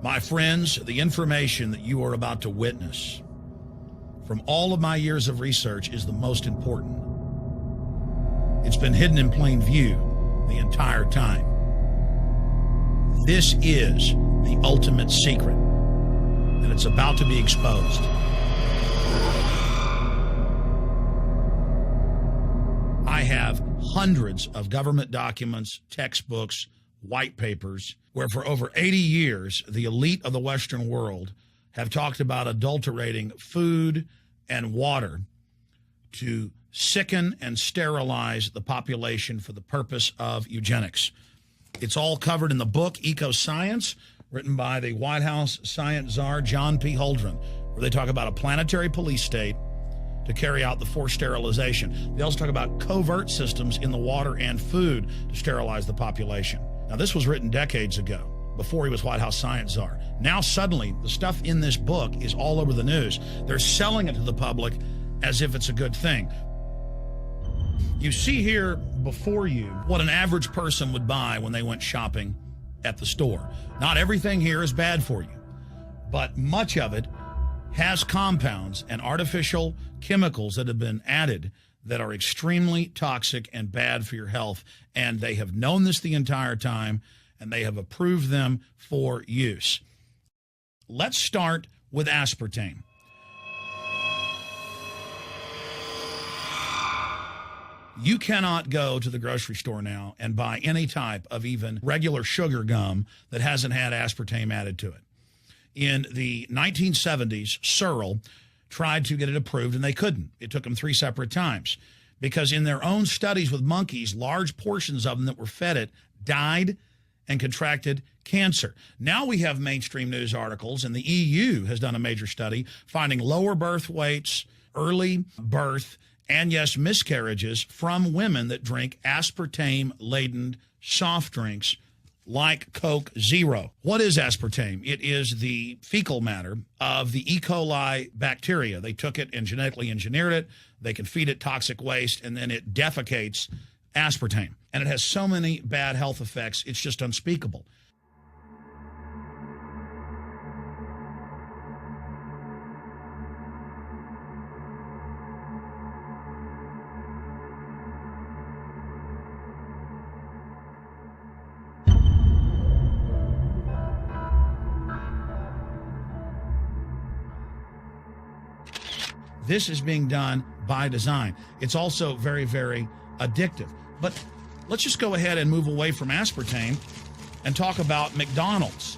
My friends, the information that you are about to witness from all of my years of research is the most important. It's been hidden in plain view the entire time. This is the ultimate secret, and it's about to be exposed. I have hundreds of government documents, textbooks, white papers, where for over 80 years, the elite of the Western world have talked about adulterating food and water to sicken and sterilize the population for the purpose of eugenics. It's all covered in the book Eco-Science, written by the White House science czar, John P. Holdren, where they talk about a planetary police state to carry out the forced sterilization. They also talk about covert systems in the water and food to sterilize the population. Now, this was written decades ago, before he was White House science czar. Now, suddenly, the stuff in this book is all over the news. They're selling it to the public as if it's a good thing. You see here before you what an average person would buy when they went shopping at the store. Not everything here is bad for you, but much of it has compounds and artificial chemicals that have been added that are extremely toxic and bad for your health. And they have known this the entire time, and they have approved them for use. Let's start with aspartame. You cannot go to the grocery store now and buy any type of even regular sugar gum that hasn't had aspartame added to it. In the 1970s, Searle tried to get it approved, and they couldn't. It took them 3 separate times because in their own studies with monkeys, large portions of them that were fed it died and contracted cancer. Now we have mainstream news articles, and the EU has done a major study finding lower birth weights, early birth, and yes, miscarriages from women that drink aspartame-laden soft drinks like Coke Zero. What is aspartame? It is the fecal matter of the E. coli bacteria. They took it and genetically engineered it. They can feed it toxic waste, and then it defecates aspartame. And it has so many bad health effects, it's just unspeakable. This is being done by design. It's also very, very addictive. But let's just go ahead and move away from aspartame and talk about McDonald's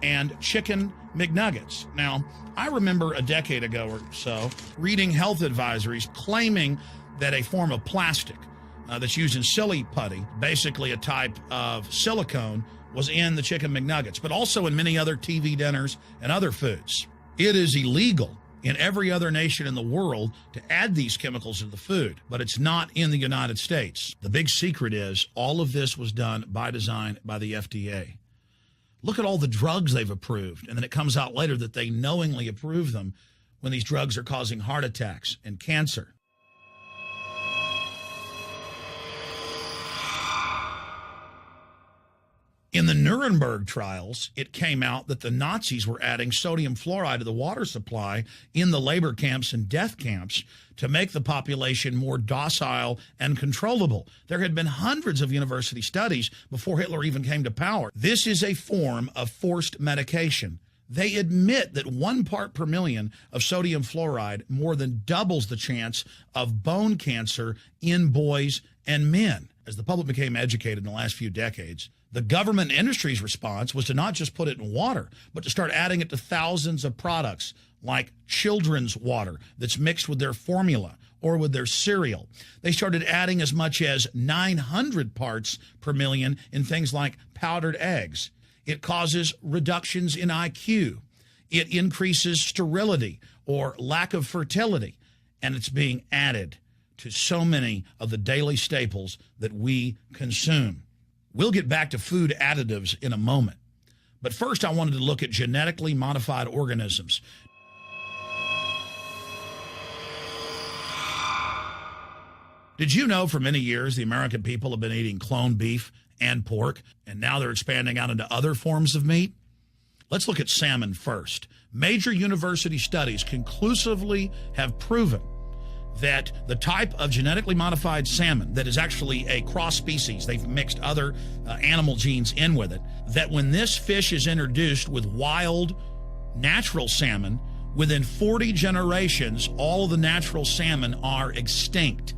and chicken McNuggets. Now, I remember a decade ago or so reading health advisories claiming that a form of plastic that's used in silly putty, basically a type of silicone, was in the chicken McNuggets, but also in many other TV dinners and other foods. It is illegal in every other nation in the world to add these chemicals to the food, but it's not in the United States. The big secret is all of this was done by design by the FDA. Look at all the drugs they've approved, and then it comes out later that they knowingly approve them when these drugs are causing heart attacks and cancer. In the Nuremberg trials, it came out that the Nazis were adding sodium fluoride to the water supply in the labor camps and death camps to make the population more docile and controllable. There had been hundreds of university studies before Hitler even came to power. This is a form of forced medication. They admit that 1 part per million of sodium fluoride more than doubles the chance of bone cancer in boys and men. As the public became educated in the last few decades, the government and industry's response was to not just put it in water, but to start adding it to thousands of products like children's water that's mixed with their formula or with their cereal. They started adding as much as 900 parts per million in things like powdered eggs. It causes reductions in IQ. It increases sterility or lack of fertility, and it's being added to so many of the daily staples that we consume. We'll get back to food additives in a moment. But first, I wanted to look at genetically modified organisms. Did you know for many years the American people have been eating cloned beef and pork, and now they're expanding out into other forms of meat? Let's look at salmon first. Major university studies conclusively have proven that the type of genetically modified salmon that is actually a cross species, they've mixed other animal genes in with it, that when this fish is introduced with wild natural salmon, within 40 generations, all of the natural salmon are extinct.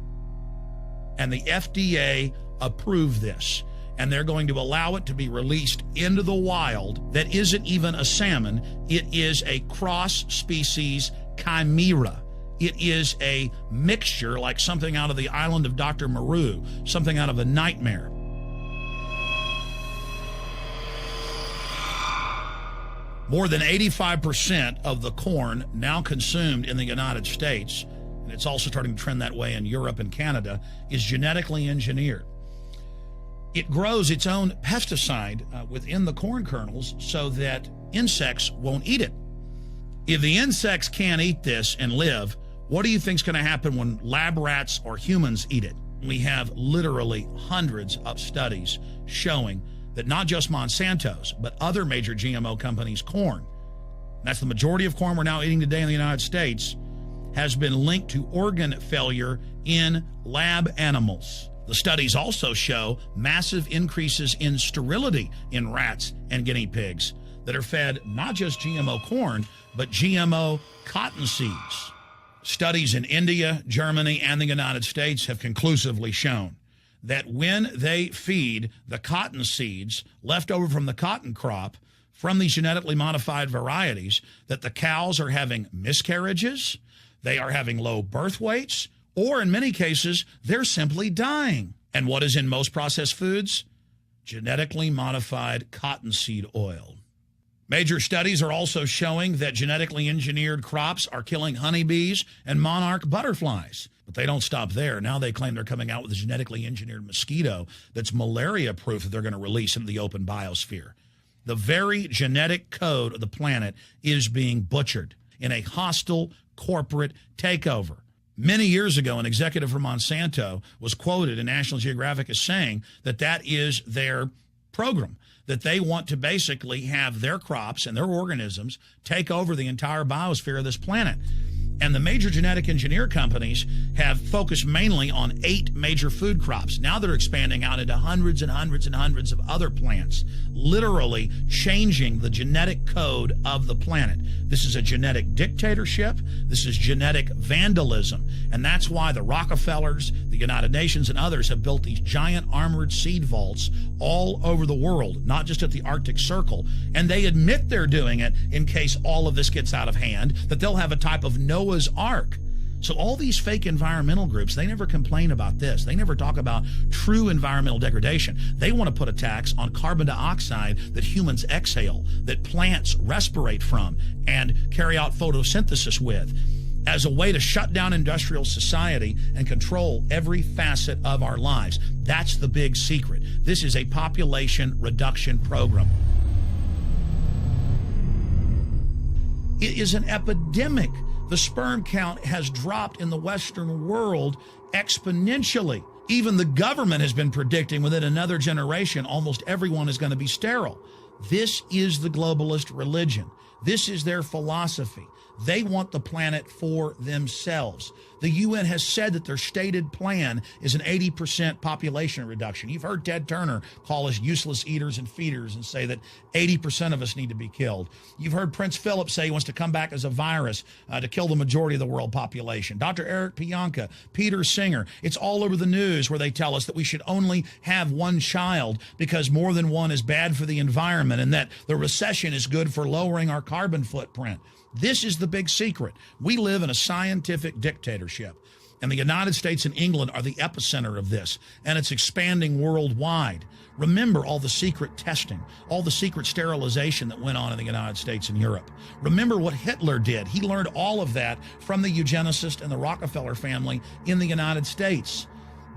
And the FDA approved this. And they're going to allow it to be released into the wild that isn't even a salmon. It is a cross-species chimera. It is a mixture like something out of the island of Dr. Moreau, something out of a nightmare. More than 85% of the corn now consumed in the United States, and it's also starting to trend that way in Europe and Canada, is genetically engineered. It grows its own pesticide within the corn kernels so that insects won't eat it. If the insects can't eat this and live, what do you think is going to happen when lab rats or humans eat it? We have literally hundreds of studies showing that not just Monsanto's, but other major GMO companies' corn, that's the majority of corn we're now eating today in the United States, has been linked to organ failure in lab animals. The studies also show massive increases in sterility in rats and guinea pigs that are fed not just GMO corn, but GMO cotton seeds. Studies in India, Germany, and the United States have conclusively shown that when they feed the cotton seeds left over from the cotton crop from these genetically modified varieties, that the cows are having miscarriages, they are having low birth weights, or in many cases, they're simply dying. And what is in most processed foods? Genetically modified cottonseed oil. Major studies are also showing that genetically engineered crops are killing honeybees and monarch butterflies. But they don't stop there. Now they claim they're coming out with a genetically engineered mosquito that's malaria-proof that they're going to release into the open biosphere. The very genetic code of the planet is being butchered in a hostile corporate takeover. Many years ago, an executive from Monsanto was quoted in National Geographic as saying that that is their program, that they want to basically have their crops and their organisms take over the entire biosphere of this planet. And the major genetic engineer companies have focused mainly on 8 major food crops. Now they're expanding out into hundreds and hundreds and hundreds of other plants, literally changing the genetic code of the planet. This is a genetic dictatorship. This is genetic vandalism. And that's why the Rockefellers, the United Nations, and others have built these giant armored seed vaults all over the world, not just at the Arctic Circle. And they admit they're doing it in case all of this gets out of hand, that they'll have a type of Noah's Ark. So all these fake environmental groups, they never complain about this. They never talk about true environmental degradation. They want to put a tax on carbon dioxide that humans exhale, that plants respirate from and carry out photosynthesis with, as a way to shut down industrial society and control every facet of our lives. That's the big secret. This is a population reduction program. It is an epidemic. The sperm count has dropped in the Western world exponentially. Even the government has been predicting within another generation, almost everyone is going to be sterile. This is the globalist religion. This is their philosophy. They want the planet for themselves. The UN has said that their stated plan is an 80% population reduction. You've heard Ted Turner call us useless eaters and feeders and say that 80% of us need to be killed. You've heard Prince Philip say he wants to come back as a virus to kill the majority of the world population. Dr. Eric Pianka, Peter Singer, it's all over the news where they tell us that we should only have one child because more than one is bad for the environment and that the recession is good for lowering our carbon footprint. This is the big secret. We live in a scientific dictatorship, and the United States and England are the epicenter of this, and it's expanding worldwide. Remember all the secret testing, all the secret sterilization that went on in the United States and Europe. Remember what Hitler did. He learned all of that from the eugenicist and the Rockefeller family in the United States.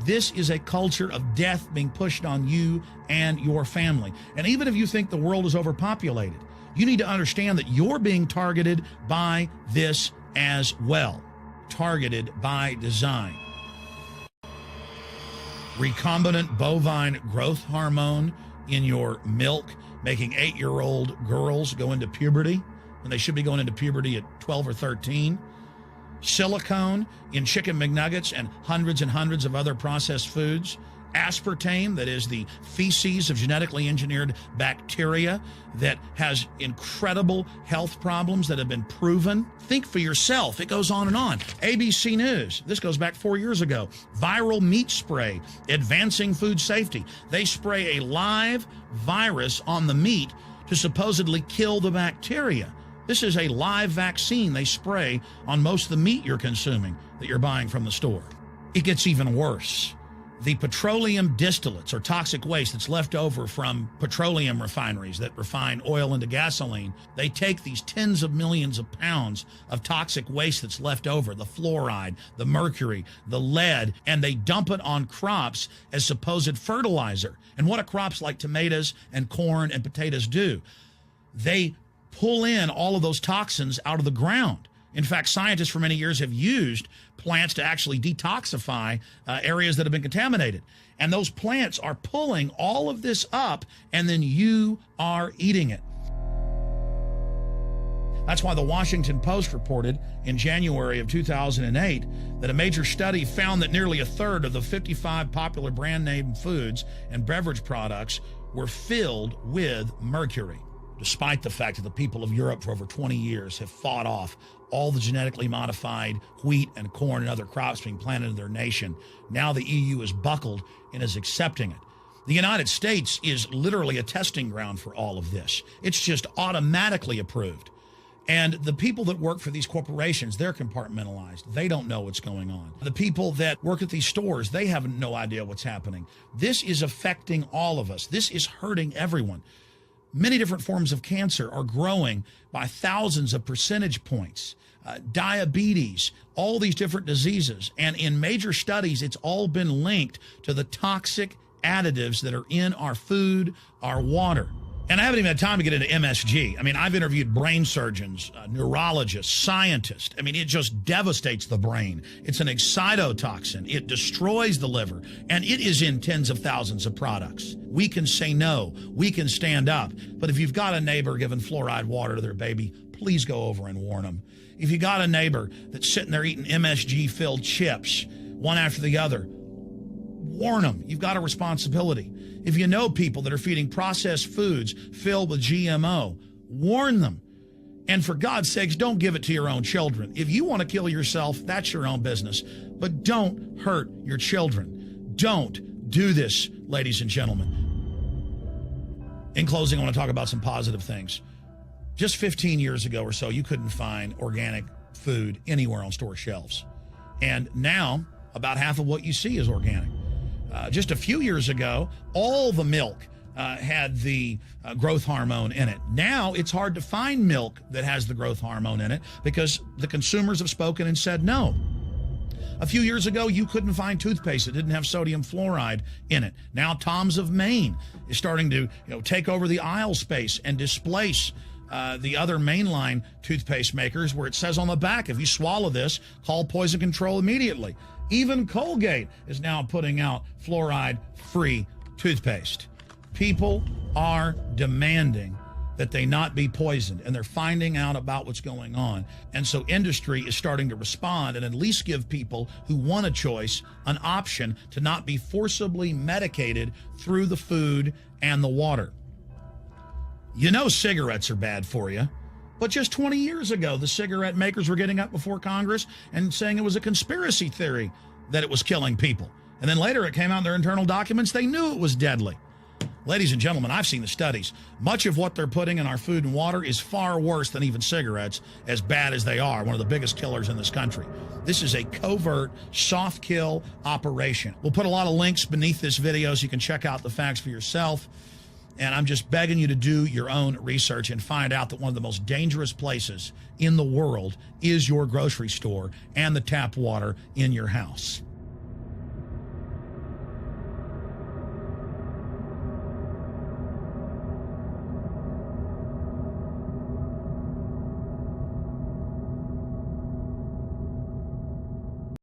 This is a culture of death being pushed on you and your family. And even if you think the world is overpopulated, you need to understand that you're being targeted by this as well. Targeted by design. Recombinant bovine growth hormone in your milk making 8-year-old girls go into puberty when they should be going into puberty at 12 or 13. Silicone in chicken McNuggets and hundreds of other processed foods. Aspartame, that is the feces of genetically engineered bacteria that has incredible health problems that have been proven. Think for yourself. It goes on and on. ABC News, this goes back 4 years ago. Viral meat spray, advancing food safety. They spray a live virus on the meat to supposedly kill the bacteria. This is a live vaccine they spray on most of the meat you're consuming that you're buying from the store. It gets even worse. The petroleum distillates, or toxic waste that's left over from petroleum refineries that refine oil into gasoline, they take these tens of millions of pounds of toxic waste that's left over, the fluoride, the mercury, the lead, and they dump it on crops as supposed fertilizer. And what do crops like tomatoes and corn and potatoes do? They pull in all of those toxins out of the ground. In fact, scientists for many years have used plants to actually detoxify areas that have been contaminated. And those plants are pulling all of this up, and then you are eating it. That's why the Washington Post reported in January of 2008 that a major study found that nearly a third of the 55 popular brand name foods and beverage products were filled with mercury. Despite the fact that the people of Europe for over 20 years have fought off all the genetically modified wheat and corn and other crops being planted in their nation, now the EU is buckled and is accepting it. The United States is literally a testing ground for all of this. It's just automatically approved. And the people that work for these corporations, they're compartmentalized. They don't know what's going on. The people that work at these stores, they have no idea what's happening. This is affecting all of us. This is hurting everyone. Many different forms of cancer are growing by thousands of percentage points. Diabetes, all these different diseases. And in major studies, it's all been linked to the toxic additives that are in our food, our water. And I haven't even had time to get into MSG. I mean, I've interviewed brain surgeons, neurologists, scientists. I mean, it just devastates the brain. It's an excitotoxin. It destroys the liver, and it is in tens of thousands of products. We can say no. We can stand up. But if you've got a neighbor giving fluoride water to their baby, please go over and warn them. If you got a neighbor that's sitting there eating MSG-filled chips, one after the other, warn them. You've got a responsibility. If you know people that are feeding processed foods filled with GMO, warn them. And for God's sakes, don't give it to your own children. If you want to kill yourself, that's your own business. But don't hurt your children. Don't do this, ladies and gentlemen. In closing, I want to talk about some positive things. Just 15 years ago or so, you couldn't find organic food anywhere on store shelves. And now, about half of what you see is organic. Just a few years ago, all the milk had the growth hormone in it. Now it's hard to find milk that has the growth hormone in it because the consumers have spoken and said no. A few years ago, you couldn't find toothpaste that didn't have sodium fluoride in it. Now Tom's of Maine is starting to take over the aisle space and displace the other mainline toothpaste makers, where it says on the back, if you swallow this, call poison control immediately. Even Colgate is now putting out fluoride-free toothpaste. People are demanding that they not be poisoned, and they're finding out about what's going on. And so industry is starting to respond and at least give people who want a choice an option to not be forcibly medicated through the food and the water. You know cigarettes are bad for you. But just 20 years ago, the cigarette makers were getting up before Congress and saying it was a conspiracy theory that it was killing people. And then later it came out in their internal documents, they knew it was deadly. Ladies and gentlemen, I've seen the studies. Much of what they're putting in our food and water is far worse than even cigarettes, as bad as they are, one of the biggest killers in this country. This is a covert, soft kill operation. We'll put a lot of links beneath this video so you can check out the facts for yourself. And I'm just begging you to do your own research and find out that one of the most dangerous places in the world is your grocery store and the tap water in your house.